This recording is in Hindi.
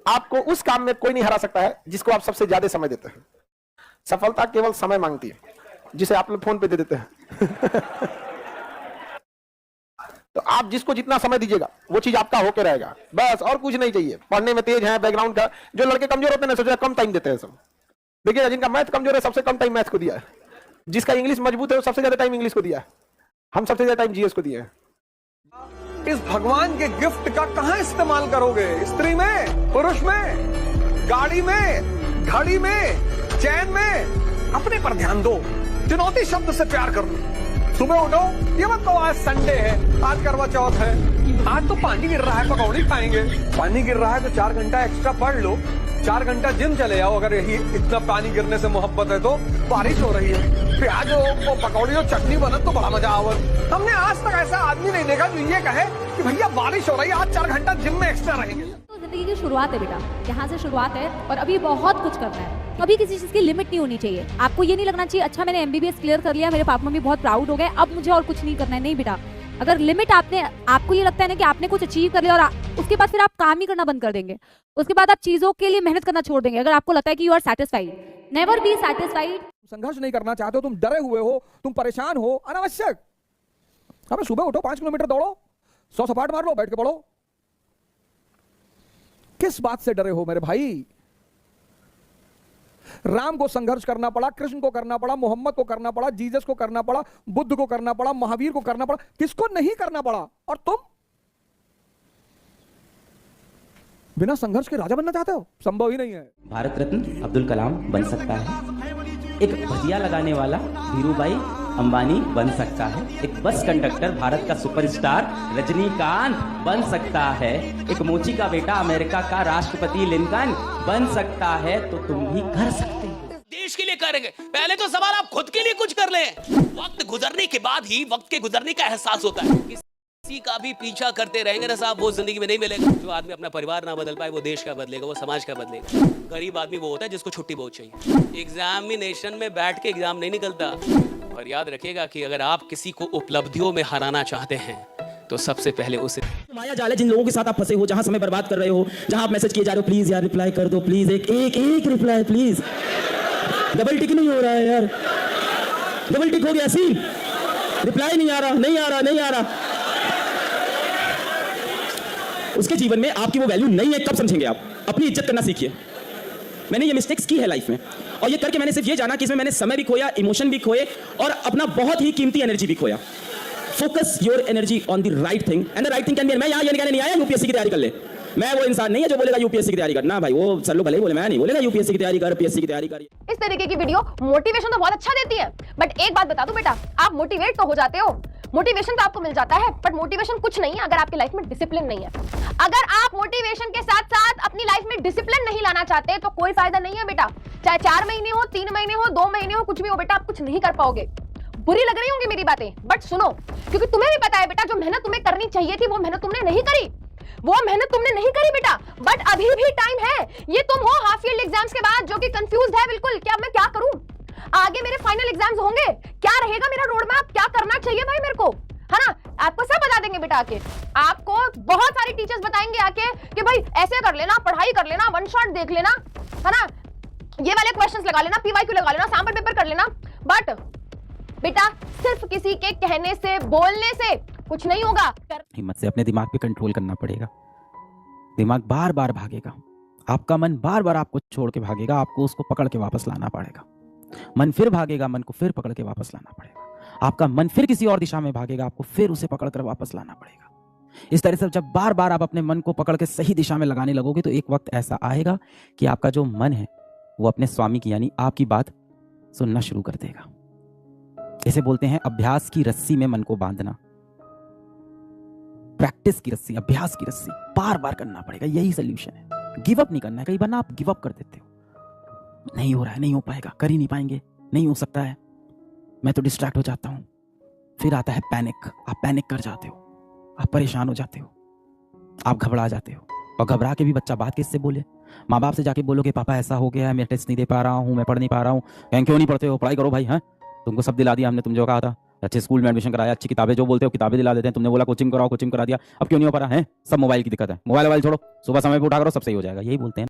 आपको उस काम में कोई नहीं हरा सकता है जिसको आप सबसे ज्यादा समय देते हैं। सफलता केवल समय मांगती है, जिसे आप लोग फोन पे दे देते हैं। तो आप जिसको जितना समय दीजिएगा वो चीज आपका होके रहेगा, बस और कुछ नहीं चाहिए। पढ़ने में तेज है, बैकग्राउंड का, जो लड़के कमजोर होते हैं ना, सोचा कम टाइम देते हैं सब। देखिए जिनका मैथ कमजोर है सबसे कम टाइम मैथ को दिया है, जिसका इंग्लिश मजबूत है वो सबसे ज्यादा टाइम इंग्लिश को दिया है, हम सबसे ज्यादा टाइम जीएस को दिए हैं। इस भगवान के गिफ्ट का कहां इस्तेमाल करोगे? स्त्री में, पुरुष में, गाड़ी में, घड़ी में, चैन में? अपने पर ध्यान दो। चुनौती शब्द से प्यार कर लो। सुबह उठो, ये मत कहो आज संडे है, आज करवा चौथ है, आज तो पानी गिर रहा है पकौड़ी खाएंगे। पानी गिर रहा है तो 4 घंटा एक्स्ट्रा पढ़ लो, 4 घंटा जिम चले जाओ। अगर यही इतना पानी गिरने से मोहब्बत है तो बारिश हो रही है, प्याज हो, पकौड़ी हो, चटनी बनत तो बड़ा मजा आवत। हमने आज तक ऐसा आदमी नहीं देखा जो ये कहे कि भैया बारिश हो रही है, आज 4 घंटा जिम में एक्स्ट्रा रहेंगे। तो जिंदगी की शुरुआत है बेटा, यहाँ से शुरुआत है और अभी बहुत कुछ करना है। कभी किसी चीज की लिमिट नहीं होनी चाहिए। आपको ये नहीं लगना चाहिए अच्छा मैंने एमबीबीएस क्लियर कर लिया, मेरे पापा मम्मी बहुत प्राउड हो गए, अब मुझे और कुछ नहीं करना है। नहीं बेटा, अगर लिमिट आपको ये लगता है ना कि आपने कुछ अचीव कर लिया और उसके बाद फिर आप काम ही करना बंद कर देंगे, उसके बाद आप चीजों के लिए मेहनत करना छोड़ देंगे। अगर आपको लगता है कि you are satisfied, never be satisfied. संघर्ष नहीं करना चाहते हो, तुम डरे हुए हो, तुम परेशान हो, अनावश्यक। अब सुबह उठो, 5 किलोमीटर दौड़ो, 100 सपाट मार लो, बैठ के पढ़ो। किस बात से डरे हो मेरे भाई? राम को संघर्ष करना पड़ा, कृष्ण को करना पड़ा, मोहम्मद को करना पड़ा, जीसस को करना पड़ा, बुद्ध को करना पड़ा, महावीर को करना पड़ा, किसको नहीं करना पड़ा? और तुम बिना संघर्ष के राजा बनना चाहते हो? संभव ही नहीं है। भारत रत्न अब्दुल कलाम बन सकता है, एक भजिया लगाने वाला धीरूभाई अंबानी बन सकता है, एक बस कंडक्टर भारत का सुपरस्टार रजनीकांत बन सकता है, एक मोची का बेटा अमेरिका का राष्ट्रपति लिंकन बन सकता है, तो तुम भी कर सकते हो। देश के लिए करेंगे, पहले तो सवाल आप खुद के लिए कुछ कर लें। वक्त गुजरने के बाद ही वक्त के गुजरने का एहसास होता है। किसी का भी पीछा करते रहेंगे ना साहब, वो जिंदगी में नहीं मिलेगा। जो आदमी अपना परिवार ना बदल पाए वो देश का बदलेगा, वो समाज का बदलेगा। गरीब आदमी वो होता है जिसको छुट्टी बहुत चाहिए। एग्जामिनेशन में बैठ के एग्जाम नहीं निकलता। और याद रखिएगा कि अगर आप किसी को उपलब्धियों में हराना चाहते हैं तो सबसे पहले उसे माया जाल है जिन लोगों के साथ आप फंसे हो, जहां समय बर्बाद कर रहे हो, जहां आप मैसेज किए जा रहे हो, प्लीज यार रिप्लाई कर दो, प्लीज एक रिप्लाई प्लीज। डबल टिक नहीं हो रहा है यार, डबल टिक हो गया, सी रिप्लाई नहीं आ रहा। उसके जीवन में आपकी वो वैल्यू नहीं है, कब समझेंगे आप? अपनी इज्जत करना सीखिए। मैंने ये मिस्टेक्स की है लाइफ में, और ये करके मैंने सिर्फ ये जाना कि इसमें मैंने समय भी खोया, इमोशन भी खोए, और अपना बहुत ही कीमती एनर्जी भी खोया। Focus your energy on the right thing and the right thing can be. मैं यहाँ ये कहने नहीं आया यूपीएससी की तैयारी कर ले। मैं वो इंसान नहीं है जो बोलेगा यूपीएससी की तैयारी करना। भाई वो सर लोग भले ही बोले, मैं नहीं बोलेगा यूपीएससी की तैयारी कर, पीएससी की तैयारी कर। इस तरीके की वीडियो मोटिवेशन तो बहुत अच्छा देती है, बट एक बात बता दूं बेटा, आप मोटिवेट तो हो जाते हो, मोटिवेशन तो आपको मिल जाता है, बट मोटिवेशन कुछ नहीं है अगर आपकी लाइफ में डिसिप्लिन नहीं है। अगर आप मोटिवेशन के साथ साथ अपनी लाइफ में डिसिप्लिन नहीं लाना चाहते तो कोई फायदा नहीं है बेटा। चाहे 4 महीने हो, 3 महीने हो, 2 महीने हो, कुछ भी हो बेटा, आप कुछ नहीं कर पाओगे। बुरी लग रही होंगी मेरी बातें, बट सुनो, क्योंकि तुम्हें भी पता है बेटा जो मेहनत तुम्हें करनी चाहिए थी वो मेहनत तुमने नहीं करी, बेटा। बट अभी भी टाइम है। ये तुम हो हाफ ईयरली एग्जाम्स के बाद जो कि कंफ्यूज्ड है बिल्कुल, क्या मैं क्या करूं, आगे मेरे फाइनल एग्जाम्स होंगे, क्या रहेगा मेरा रोड मैप, क्या करना चाहिए भाई मेरे को, है ना? आपको सब बता देंगे बेटा आके। आपको बहुत सारे टीचर्स बताएंगे आके कि भाई ऐसे कर लेना, पढ़ाई कर लेना, वन शॉट देख लेना, है ना, ये वाले क्वेश्चंस लगा लेना, पीवाईक्यू लगा लेना, सैंपल पेपर कर लेना। बट बेटा सिर्फ किसी के कहने से, बोलने से कुछ नहीं होगा। हिम्मत से अपने दिमाग पे कंट्रोल करना पड़ेगा। दिमाग बार बार भागेगा, आपका मन बार बार आपको छोड़ के भागेगा, आपको उसको पकड़ के वापस लाना पड़ेगा। मन फिर भागेगा, मन को फिर पकड़ के वापस लाना पड़ेगा। आपका मन फिर किसी और दिशा में भागेगा, आपको फिर उसे पकड़ कर वापस लाना पड़ेगा। इस तरह से जब बार बार आप अपने मन को पकड़ के सही दिशा में लगाने लगोगे तो एक वक्त ऐसा आएगा कि आपका जो मन है वो अपने स्वामी की यानी आपकी बात सुनना शुरू कर देगा। इसे बोलते हैं अभ्यास की रस्सी में मन को बांधना। प्रैक्टिस की रस्सी, अभ्यास की रस्सी बार बार करना पड़ेगा, यही सोल्यूशन है। गिव अप नहीं करना है। कई बार ना आप गिव अप कर देते हो, नहीं हो रहा है, नहीं हो पाएगा, कर ही नहीं पाएंगे, नहीं हो सकता है, मैं तो डिस्ट्रैक्ट हो जाता हूं। फिर आता है पैनिक, आप पैनिक कर जाते हो, आप परेशान हो जाते हो, आप घबरा जाते हो। और घबरा के भी बच्चा बात किससे बोले? माँ बाप से जाके बोलो कि पापा ऐसा हो गया है, मैं टेस्ट नहीं दे पा रहा हूँ, मैं पढ़ नहीं पा रहा हूँ। क्यों नहीं पढ़ते हो? पढ़ाई करो भाई, हैं तुमको सब दिला दिया हमने, तुम जो कहा था अच्छे स्कूल में एडमिशन कराया, अच्छी किताबें जो बोलते हो किताबें दिला देते हैं, तुमने बोला कोचिंग कराओ, कोचिंग करा दिया, अब क्यों नहीं हो पा रहा है? सब मोबाइल की दिक्कत है, मोबाइल छोड़ो, सुबह समय पे उठा करो, सब सही हो जाएगा, यही बोलते हैं।